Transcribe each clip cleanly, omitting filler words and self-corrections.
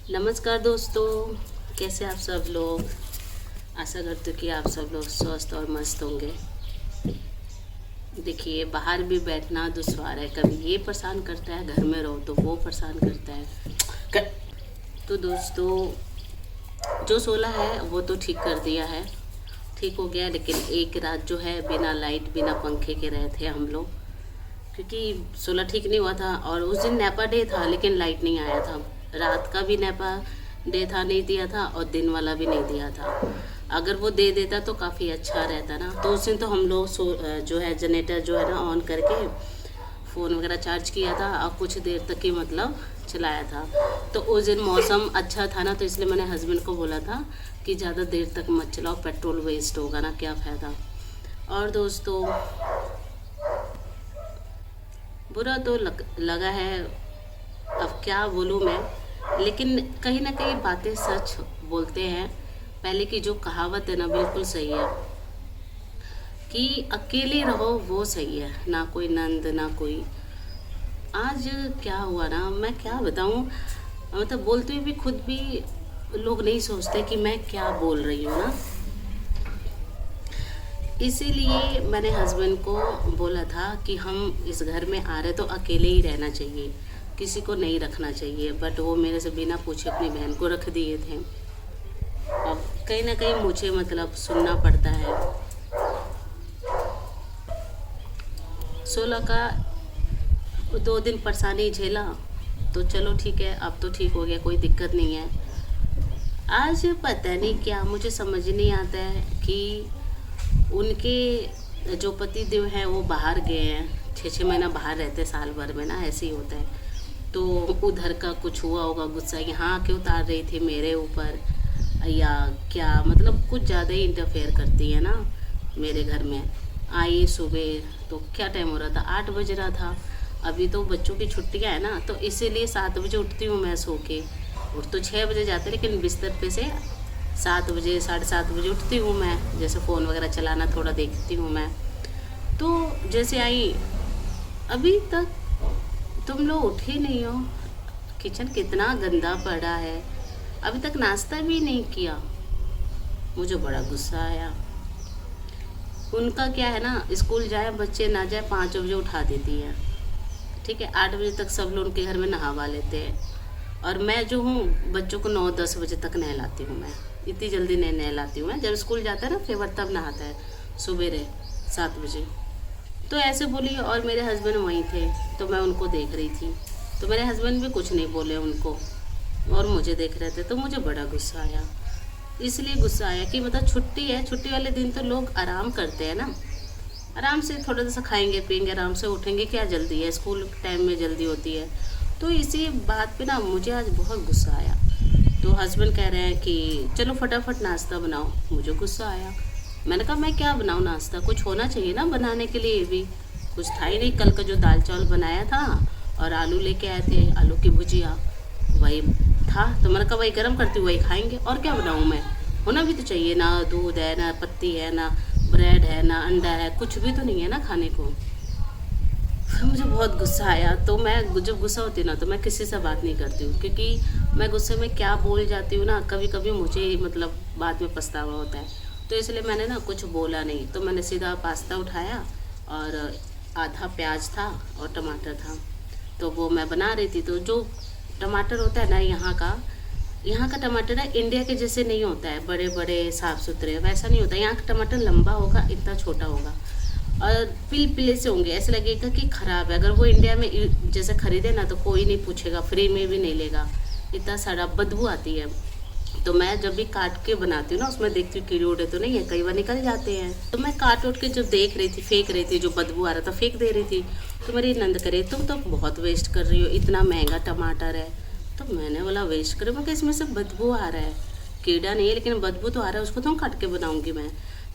नमस्कार दोस्तों, कैसे आप सब लोग। आशा करती हूँ कि आप सब लोग स्वस्थ और मस्त होंगे। देखिए, बाहर भी बैठना दुश्वार है। कभी ये परेशान करता है, घर में रहो तो वो परेशान करता है। क- तो दोस्तों, जो सोला है वो तो ठीक कर दिया है, ठीक हो गया। लेकिन एक रात जो है बिना लाइट बिना पंखे के रहे थे हम लोग, क्योंकि सोलह ठीक नहीं हुआ था। और उस दिन नेपा डे था लेकिन लाइट नहीं आया था। रात का भी नेपा डे था, नहीं दिया था, और दिन वाला भी नहीं दिया था। अगर वो दे देता तो काफ़ी अच्छा रहता ना। तो उस दिन तो हम लोग जो है जनरेटर जो है ना ऑन करके फ़ोन वगैरह चार्ज किया था और कुछ देर तक ही मतलब चलाया था। तो उस दिन मौसम अच्छा था ना, तो इसलिए मैंने हस्बैंड को बोला था कि ज़्यादा देर तक मत चलाओ, पेट्रोल वेस्ट होगा ना, क्या फ़ायदा। और दोस्तों, बुरा तो लगा है, अब क्या बोलूँ मैं। लेकिन कहीं ना कहीं बातें सच बोलते हैं। पहले की जो कहावत है ना, बिल्कुल सही है कि अकेले रहो वो सही है, ना कोई नंद ना कोई। आज क्या हुआ ना, मैं क्या बताऊँ। मतलब बोलते हुए भी खुद भी लोग नहीं सोचते कि मैं क्या बोल रही हूँ ना। इसीलिए मैंने हस्बैंड को बोला था कि हम इस घर में आ रहे तो अकेले ही रहना चाहिए, किसी को नहीं रखना चाहिए। बट वो मेरे से बिना पूछे अपनी बहन को रख दिए थे। अब कहीं ना कहीं मुझे मतलब सुनना पड़ता है। 16 का 2 दिन परेशानी झेला, तो चलो ठीक है, अब तो ठीक हो गया, कोई दिक्कत नहीं है। आज पता नहीं क्या मुझे समझ नहीं आता है कि उनके जो पति देव हैं वो बाहर गए हैं, 6-6 महीना बाहर रहते साल भर में ना, ऐसे ही होता है। तो उधर का कुछ हुआ होगा गुस्सा, यहाँ क्यों उतार रही थी मेरे ऊपर, या क्या मतलब कुछ ज़्यादा ही इंटरफेयर करती है ना मेरे घर में। आई सुबह तो क्या टाइम हो रहा था, 8 बज रहा था। अभी तो बच्चों की छुट्टियाँ हैं ना, तो इसीलिए 7 बजे उठती हूँ मैं सो के। उठ तो 6 बजे जाते, लेकिन बिस्तर पे से 7 बजे 7:30 बजे उठती हूँ मैं। जैसे फ़ोन वगैरह चलाना थोड़ा देखती हूँ मैं। तो जैसे आई, अभी तक तुम लोग उठे नहीं हो, किचन कितना गंदा पड़ा है, अभी तक नाश्ता भी नहीं किया। मुझे बड़ा गुस्सा आया। उनका क्या है ना, स्कूल जाए बच्चे ना जाए, 5 बजे उठा देती है। ठीक है, 8 बजे तक सब लोग उनके घर में नहावा लेते हैं। और मैं जो हूँ बच्चों को 9-10 बजे तक नहलाती हूँ मैं। इतनी जल्दी नहीं नहलाती हूँ मैं। जब स्कूल जाता है ना फेवर तब नहाता है, सवेरे 7 बजे। तो ऐसे बोली, और मेरे हस्बैंड वहीं थे तो मैं उनको देख रही थी। तो मेरे हस्बैंड भी कुछ नहीं बोले उनको, और मुझे देख रहे थे। तो मुझे बड़ा गुस्सा आया। इसलिए गुस्सा आया कि मतलब छुट्टी है, छुट्टी वाले दिन तो लोग आराम करते हैं ना, आराम से थोड़ा सा खाएंगे पिएंगे, आराम से उठेंगे, क्या जल्दी है, स्कूल टाइम में जल्दी होती है। तो इसी बात पे ना मुझे आज बहुत गुस्सा आया। तो हस्बैंड कह रहे हैं कि चलो फटाफट नाश्ता बनाओ। मुझे गुस्सा आया। मैंने कहा मैं क्या बनाऊँ नाश्ता, कुछ होना चाहिए ना बनाने के लिए भी। कुछ था ही नहीं, कल का जो दाल चावल बनाया था और आलू लेके आए थे, आलू की भुजिया, वही था। तो मैंने कहा वही गर्म करती हूँ, वही खाएंगे, और क्या बनाऊँ मैं। होना भी तो चाहिए ना, दूध है ना, पत्ती है ना, ब्रेड है ना, अंडा है, कुछ भी तो नहीं है ना खाने को। फिर मुझे बहुत गुस्सा आया। तो मैं जब गुस्सा होती हूँ ना, तो मैं किसी से बात नहीं करती हूँ, क्योंकि मैं गुस्से में क्या बोल जाती हूँ ना, कभी कभी मुझे मतलब बाद में पछतावा होता है। तो इसलिए मैंने ना कुछ बोला नहीं। तो मैंने सीधा पास्ता उठाया, और आधा प्याज था और टमाटर था, तो वो मैं बना रही थी। तो जो टमाटर होता है ना यहाँ का टमाटर ना इंडिया के जैसे नहीं होता है, बड़े बड़े साफ़ सुथरे, वैसा नहीं होता। यहाँ का टमाटर लंबा होगा, इतना छोटा होगा, और पिले से होंगे, ऐसे लगेगा कि ख़राब है। अगर वो इंडिया में जैसे ख़रीदे ना, तो कोई नहीं पूछेगा, फ्री में भी नहीं लेगा, इतना सारा बदबू आती है। तो मैं जब भी काट के बनाती हूँ ना, उसमें देखती हूँ कीड़े उड़े तो नहीं है, कई बार निकल जाते हैं। तो मैं काट उठ के जब देख रही थी, फेंक रही थी, जो बदबू आ रहा था फेंक दे रही थी। तो मेरी नंद करे तुम तो बहुत वेस्ट कर रही हो, इतना महंगा टमाटर है। तो मैंने बोला वेस्ट करे, मैं इसमें से बदबू आ रहा है, कीड़ा नहीं है लेकिन बदबू तो आ रहा है, उसको तो काट के बनाऊँगी मैं।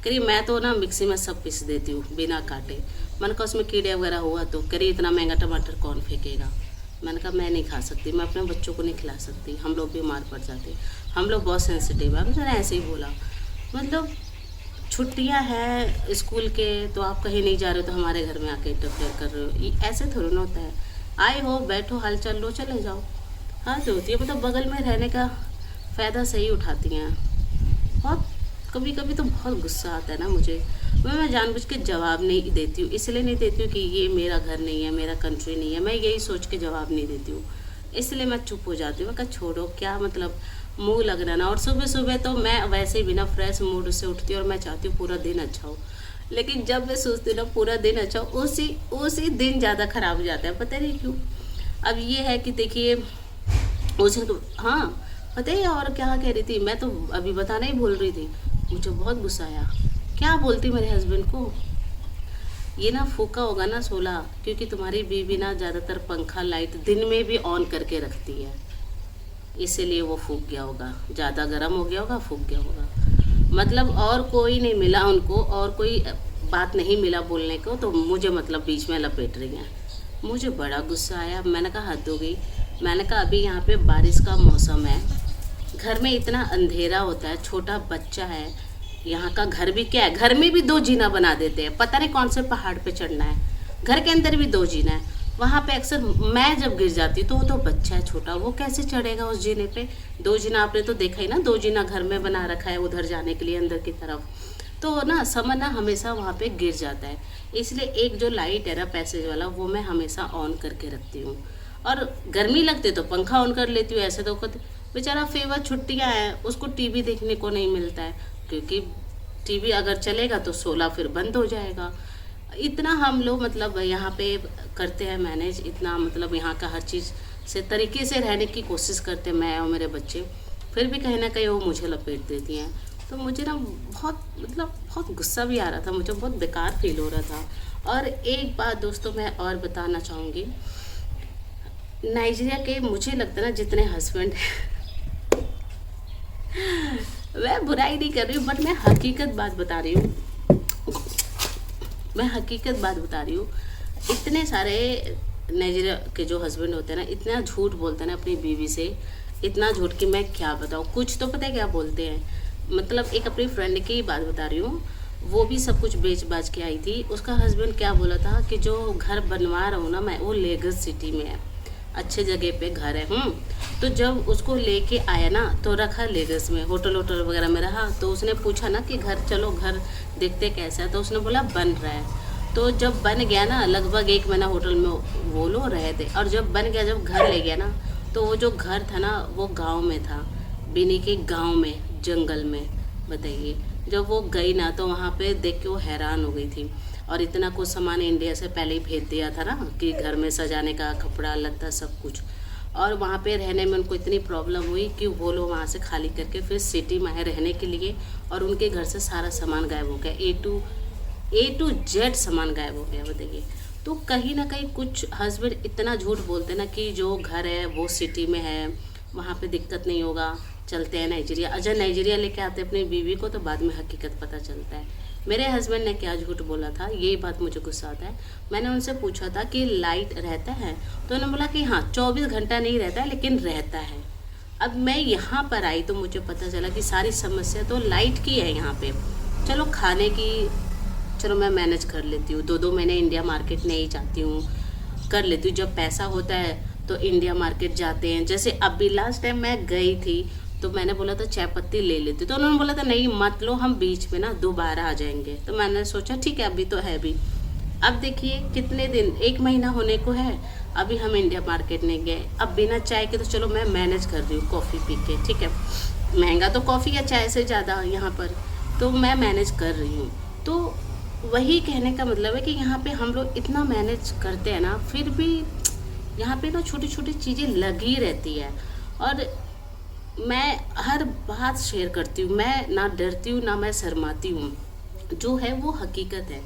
करी मैं तो ना मिक्सी में सब पीस देती हूँ बिना काटे। मैंने कहा उसमें कीड़े वगैरह हुआ तो करी इतना महंगा टमाटर कौन फेंकेगा। मैंने कहा मैं नहीं खा सकती, मैं अपने बच्चों को नहीं खिला सकती, हम लोग बीमार पड़ जाते, हम लोग बहुत सेंसिटिव है। मैंने ऐसे ही बोला, मतलब छुट्टियां हैं स्कूल के, तो आप कहीं नहीं जा रहे हो तो हमारे घर में आके इंटरफेयर कर रहे हो, ऐसे थोड़ी ना होता है। आए हो बैठो, हाल चाल लो, चले जाओ। हद होती है, मतलब बगल में रहने का फ़ायदा सही उठाती हैं। बहुत कभी कभी तो बहुत गुस्सा आता है ना मुझे। मैं जानबूझ के जवाब नहीं देती हूँ, इसलिए नहीं देती हूँ कि ये मेरा घर नहीं है, मेरा कंट्री नहीं है, मैं यही सोच के जवाब नहीं देती हूँ। इसलिए मैं चुप हो जाती हूँ, मैं कहा छोड़ो, क्या मतलब मुंह लग रहा ना। और सुबह सुबह तो मैं वैसे ही बिना फ्रेश मूड से उठती हूँ और मैं चाहती हूँ पूरा दिन अच्छा हो। लेकिन जब मैं सोचती हूँ ना पूरा दिन अच्छा हो, उसी उसी दिन ज़्यादा खराब हो जाता है, पता नहीं क्यों। अब ये है कि देखिए उस दिन तो हाँ, पता है और क्या कह रही थी, मैं तो अभी बताना ही भूल रही थी। मुझे बहुत गुस्सा आया। क्या बोलती मेरे हस्बैंड को, ये ना फूका होगा ना सोलह, क्योंकि तुम्हारी बीवी ना ज़्यादातर पंखा लाइट दिन में भी ऑन करके रखती है, इसीलिए वो फूक गया होगा, ज़्यादा गर्म हो गया होगा, फूक गया होगा। मतलब और कोई नहीं मिला उनको, और कोई बात नहीं मिला बोलने को, तो मुझे मतलब बीच में लपेट रही हैं। मुझे बड़ा गुस्सा आया, मैंने कहा हद हो गई। मैंने कहा अभी यहाँ पे बारिश का मौसम है, घर में इतना अंधेरा होता है, छोटा बच्चा है, यहाँ का घर भी क्या है, घर में भी दो जीना बना देते हैं, पता नहीं कौन से पहाड़ पे चढ़ना है, घर के अंदर भी दो जीना है। वहाँ पे अक्सर मैं जब गिर जाती तो वो तो बच्चा है छोटा, वो कैसे चढ़ेगा उस जीने पे। दो जीना आपने तो देखा ही ना, दो जीना घर में बना रखा है उधर जाने के लिए अंदर की तरफ। तो ना समझ ना हमेशा वहाँ पे गिर जाता है, इसलिए एक जो लाइट है ना पैसेज वाला, वो मैं हमेशा ऑन करके रखती हूँ। और गर्मी लगती तो पंखा ऑन कर लेती हूँ। ऐसे तो खुद बेचारा फेवर छुट्टियाँ हैं, उसको टीवी देखने को नहीं मिलता है, क्योंकि टीवी अगर चलेगा तो 16 फिर बंद हो जाएगा। इतना हम लोग मतलब यहाँ पे करते हैं मैनेज, इतना मतलब यहाँ का हर चीज़ से तरीके से रहने की कोशिश करते हैं मैं और मेरे बच्चे, फिर भी कहीं ना कहीं वो मुझे लपेट देती हैं। तो मुझे ना बहुत मतलब बहुत गुस्सा भी आ रहा था, मुझे बहुत बेकार फील हो रहा था। और एक बात दोस्तों मैं और बताना चाहूँगी, नाइजीरिया के मुझे लगता है ना जितने हस्बैंड मैं बुराई नहीं कर रही हूँ, बट मैं हकीकत बात बता रही हूँ, मैं हकीकत बात बता रही हूँ। इतने सारे नाइजीरिया के जो हस्बैंड होते हैं ना, इतना झूठ बोलते हैं ना अपनी बीवी से, इतना झूठ कि मैं क्या बताऊँ। कुछ तो पता है क्या बोलते हैं, मतलब एक अपनी फ्रेंड की बात बता रही हूँ, वो भी सब कुछ बेच बाच के आई थी। उसका हस्बैंड क्या बोला था कि जो घर बनवा रहा हूँ ना मैं, वो लेगस सिटी में है, अच्छे जगह पे घर है। तो जब उसको लेके आया ना तो रखा लेगस में, होटल होटल वगैरह में रहा। तो उसने पूछा ना कि घर चलो घर देखते कैसा है, तो उसने बोला बन रहा है। तो जब बन गया ना, लगभग 1 महीना होटल में वो लोग रहे थे, और जब बन गया, जब घर ले गया ना, तो वो जो घर था ना वो गांव में था, बिनी के गांव में, जंगल में। बताइए, जब वो गई ना तो वहाँ पे देख के वो हैरान हो गई थी। और इतना कुछ सामान इंडिया से पहले ही भेज दिया था ना, कि घर में सजाने का कपड़ा लत्ता सब कुछ। और वहाँ पे रहने में उनको इतनी प्रॉब्लम हुई कि वो लोग वहाँ से खाली करके फिर सिटी में आए रहने के लिए, और उनके घर से सारा सामान गायब हो गया, ए टू जेड सामान गायब हो गया। बताइए, तो कहीं ना कहीं कुछ हस्बैंड इतना झूठ बोलते ना कि जो घर है वो सिटी में है, वहाँ पे दिक्कत नहीं होगा, चलते हैं नाइजीरिया। अच्छा, नाइजीरिया लेके आते अपनी बीवी को, तो बाद में हकीकत पता चलता है। मेरे हस्बैंड ने क्या झूठ बोला था, यही बात मुझे गुस्सा आता है। मैंने उनसे पूछा था कि लाइट रहता है, तो उन्होंने बोला कि हाँ 24 घंटा नहीं रहता है, लेकिन रहता है। अब मैं यहाँ पर आई तो मुझे पता चला कि सारी समस्या तो लाइट की है यहाँ पे। चलो खाने की, चलो मैं मैनेज कर लेती हूँ, 2-2 महीने इंडिया मार्केट नहीं जाती हूँ, कर लेती हूँ। जब पैसा होता है तो इंडिया मार्केट जाते हैं। जैसे अभी लास्ट टाइम मैं गई थी तो मैंने बोला था चाय पत्ती ले लेती, तो उन्होंने बोला था नहीं मत लो, हम बीच में ना दोबारा आ जाएंगे। तो मैंने सोचा ठीक है, अभी तो है भी। अब देखिए कितने दिन, 1 महीना होने को है, अभी हम इंडिया मार्केट नहीं गए। अब बिना चाय के तो चलो मैं मैनेज कर रही हूँ कॉफ़ी पी के, ठीक है, महंगा तो कॉफ़ी या चाय से ज़्यादा यहाँ पर, तो मैं मैनेज कर रही हूँ। तो वही कहने का मतलब है कि यहाँ पे हम लोग इतना मैनेज करते हैं ना, फिर भी यहाँ पे ना छोटी छोटी चीज़ें लगी रहती है। और मैं हर बात शेयर करती हूँ, मैं ना डरती हूँ ना मैं शर्माती हूँ, जो है वो हकीकत है।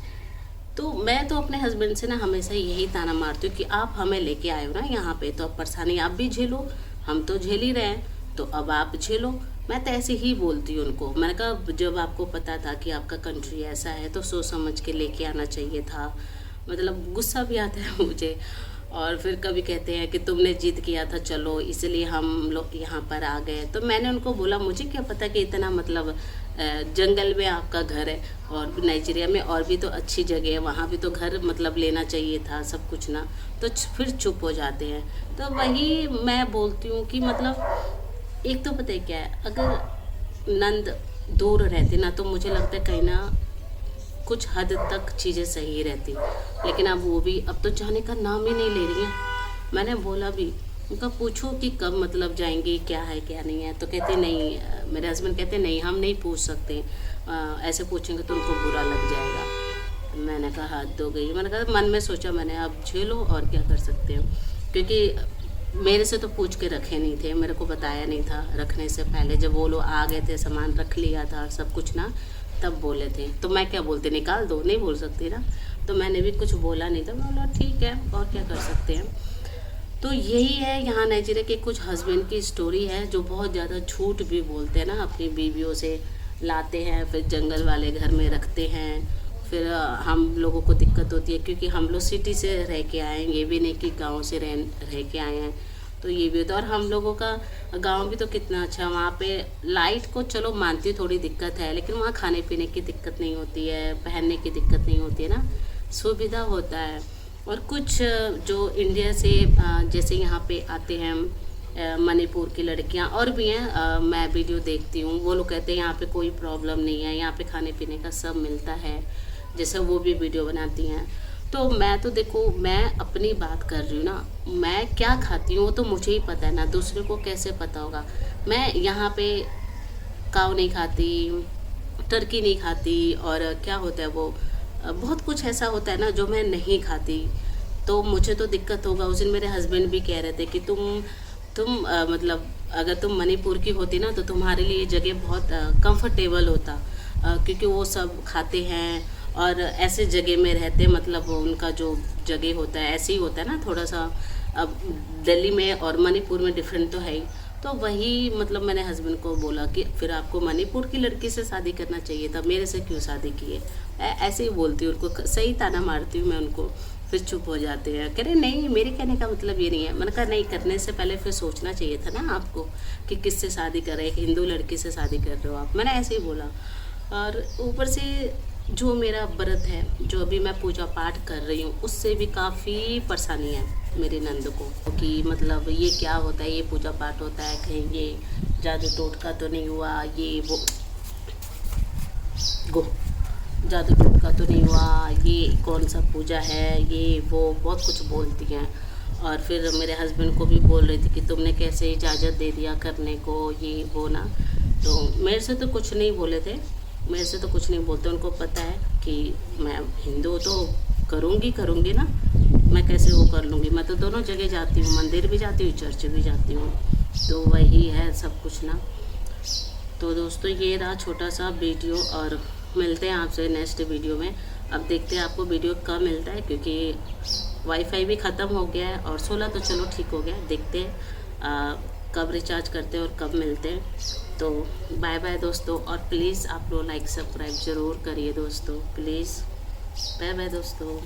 तो मैं तो अपने हस्बैंड से ना हमेशा यही ताना मारती हूँ कि आप हमें लेके आए हो ना यहाँ पे, तो अब परेशानी आप भी झेलो, हम तो झेल ही रहे हैं, तो अब आप झेलो। मैं तो ऐसे ही बोलती हूँ उनको। मैंने कहा जब आपको पता था कि आपका कंट्री ऐसा है तो सोच समझ के लेके आना चाहिए था। मतलब गुस्सा भी आता है मुझे, और फिर कभी कहते हैं कि तुमने जिद किया था चलो इसलिए हम लोग यहाँ पर आ गए। तो मैंने उनको बोला मुझे क्या पता कि इतना मतलब जंगल में आपका घर है, और नाइजीरिया में और भी तो अच्छी जगह है, वहाँ भी तो घर मतलब लेना चाहिए था सब कुछ ना। तो फिर चुप हो जाते हैं। तो वही मैं बोलती हूँ कि मतलब एक तो पता है क्या है, अगर नंद दूर रहते ना तो मुझे लगता है कहीं ना कुछ हद तक चीज़ें सही रहती, लेकिन अब वो भी अब तो जाने का नाम ही नहीं ले रही हैं। मैंने बोला भी उनका पूछो कि कब मतलब जाएंगी, क्या है क्या नहीं है। तो कहते नहीं, मेरे हस्बैंड कहते नहीं हम नहीं पूछ सकते, ऐसे पूछेंगे तो उनको बुरा लग जाएगा। मैंने कहा हद हो गई। मैंने कहा मन में सोचा मैंने अब झेलो और क्या कर सकते हो, क्योंकि मेरे से तो पूछ के रखे नहीं थे, मेरे को बताया नहीं था रखने से पहले। जब वो लोग आ गए थे सामान रख लिया था सब कुछ ना, तब बोले थे। तो मैं क्या बोलती, निकाल दो, नहीं बोल सकती ना। तो मैंने भी कुछ बोला नहीं था, मैं बोला ठीक है और क्या कर सकते हैं। तो यही है यहाँ नाइजीरिया के कुछ हस्बैंड की स्टोरी है जो बहुत ज़्यादा झूठ भी बोलते हैं ना, अपनी बीवियों से लाते हैं फिर जंगल वाले घर में रखते हैं। फिर हम लोगों को दिक्कत होती है क्योंकि हम लोग सिटी से रह के आए हैं, ये भी नहीं कि गांव से रह के आए हैं। तो ये भी होता है। और हम लोगों का गांव भी तो कितना अच्छा, वहाँ पे लाइट को चलो मानती हूँ थोड़ी दिक्कत है, लेकिन वहाँ खाने पीने की दिक्कत नहीं होती है, पहनने की दिक्कत नहीं होती है ना, सुविधा होता है। और कुछ जो इंडिया से जैसे यहाँ पे आते हैं मणिपुर की लड़कियाँ और भी हैं, मैं वीडियो देखती हूँ, वो लोग कहते हैं यहाँ पे कोई प्रॉब्लम नहीं है, यहाँ पे खाने पीने का सब मिलता है, जैसे वो भी वीडियो बनाती हैं। तो मैं तो देखो मैं अपनी बात कर रही हूँ ना, मैं क्या खाती हूँ वो तो मुझे ही पता है ना, दूसरे को कैसे पता होगा। मैं यहाँ पे काव नहीं खाती, टर्की नहीं खाती, और क्या होता है वो बहुत कुछ ऐसा होता है ना जो मैं नहीं खाती। तो मुझे तो दिक्कत होगा। उस दिन मेरे हस्बैंड भी कह रहे थे कि तुम मतलब अगर तुम मणिपुर की होती ना तो तुम्हारे लिए ये जगह बहुत कंफर्टेबल होता, क्योंकि वो सब खाते हैं और ऐसे जगह में रहते, मतलब उनका जो जगह होता है ऐसे ही होता है ना थोड़ा सा। अब दिल्ली में और मणिपुर में डिफरेंट तो है ही। तो वही मतलब मैंने हस्बैंड को बोला कि फिर आपको मणिपुर की लड़की से शादी करना चाहिए था, मेरे से क्यों शादी किए। ऐसे ही बोलती हूँ उनको, सही ताना मारती हूँ मैं उनको। फिर चुप हो जाते हैं, कह रहे नहीं मेरे कहने का मतलब ये नहीं है। मैंने कहा नहीं, करने से पहले फिर सोचना चाहिए था ना आपको कि किससे शादी कर रहे हैं, एक हिंदू लड़की से शादी कर रहे हो आप, मैंने ऐसे ही बोला। और ऊपर से जो मेरा व्रत है, जो अभी मैं पूजा पाठ कर रही हूँ, उससे भी काफ़ी परेशानी है मेरी नंद को कि मतलब ये क्या होता है, ये पूजा पाठ होता है, कहीं ये जादू टोटका तो नहीं हुआ, ये वो जादू टोटका तो नहीं हुआ, ये कौन सा पूजा है, ये वो बहुत कुछ बोलती हैं। और फिर मेरे हस्बैंड को भी बोल रही थी कि तुमने कैसे इजाज़त दे दिया करने को, ये वो ना। तो मेरे से तो कुछ नहीं बोले थे, मेरे से तो कुछ नहीं बोलते, उनको पता है कि मैं हिंदू तो करूँगी ना, मैं कैसे वो कर लूँगी। मैं तो दोनों जगह जाती हूँ, मंदिर भी जाती हूँ, चर्च भी जाती हूँ। तो वही है सब कुछ ना। तो दोस्तों ये रहा छोटा सा वीडियो, और मिलते हैं आपसे नेक्स्ट वीडियो में। अब देखते हैं आपको वीडियो कब मिलता है, क्योंकि वाईफाई भी ख़त्म हो गया है और 16 तो चलो ठीक हो गया। देखते हैं कब रिचार्ज करते हैं और कब मिलते हैं। तो बाय बाय दोस्तों, और प्लीज़ आप लोग लाइक सब्सक्राइब ज़रूर करिए दोस्तों, प्लीज़। बाय बाय दोस्तों।